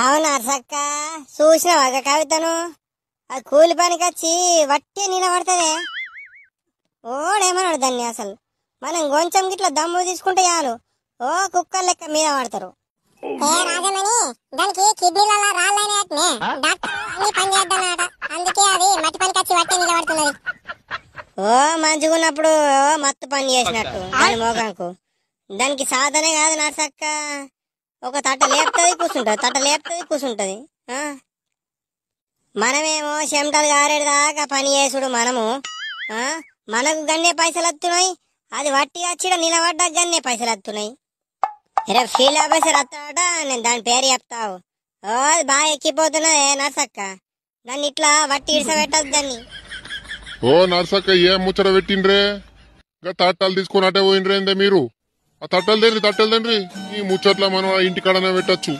అవునా సక్క చూసినావా కవితను? అది కూలి పనికి వచ్చి వట్టి నిలబడుతుంది. ఓడేమన్నాడు దాన్ని అసలు. మనం కొంచెం గిట్ల దమ్ము తీసుకుంటే చాలు ఓ కుక్కర్ లెక్క మీద పడతారు. రాజమని దానికి కిడ్నీల రాళ్ళైనట్నే డాక్టర్ అన్ని పని చేద్దన్నమాట. అందుకే అది మట్టి పనికి వచ్చి వట్టి నిలబడుతున్నది. ఓ మంచిగున్నప్పుడు ఓ మత్తు పని చేసినట్టు దాని మోకంకు. దానికి సాధనే కాదు నర్సక్క. ఒక తట్ట లేపుతుంది కూర్చుంటది, తట్ట లేపుతుంది కూర్చుంటది. మనమేమో చెమటలు గారేదాకా పని చేసుడు మనము. మనకు గన్నే పైసలు వస్తున్నాయి, అది వట్టి వచ్చిడ నిలబడ్డా గన్నే పైసలు వస్తున్నాయి. రేపు ఫీల్ ఆఫీసర్ వస్తాడట, నేను దాని పేరు చెప్తావు. ఓ అది బాగా ఎక్కిపోతున్నదే నర్సక్క. దాన్ని ఇట్లా వట్టి ఇడిసబెట్టదు దాన్ని. ఓ నర్సక్క ఏం ముచ్చట పెట్టిండ్రే? ఇంకా తట్టలు తీసుకుని అటే పోయిండ్రేందే మీరు? ఆ తట్టలు తండ్రి ఈ ముచ్చట్ల మనం ఇంటికాడనే పెట్టచ్చు.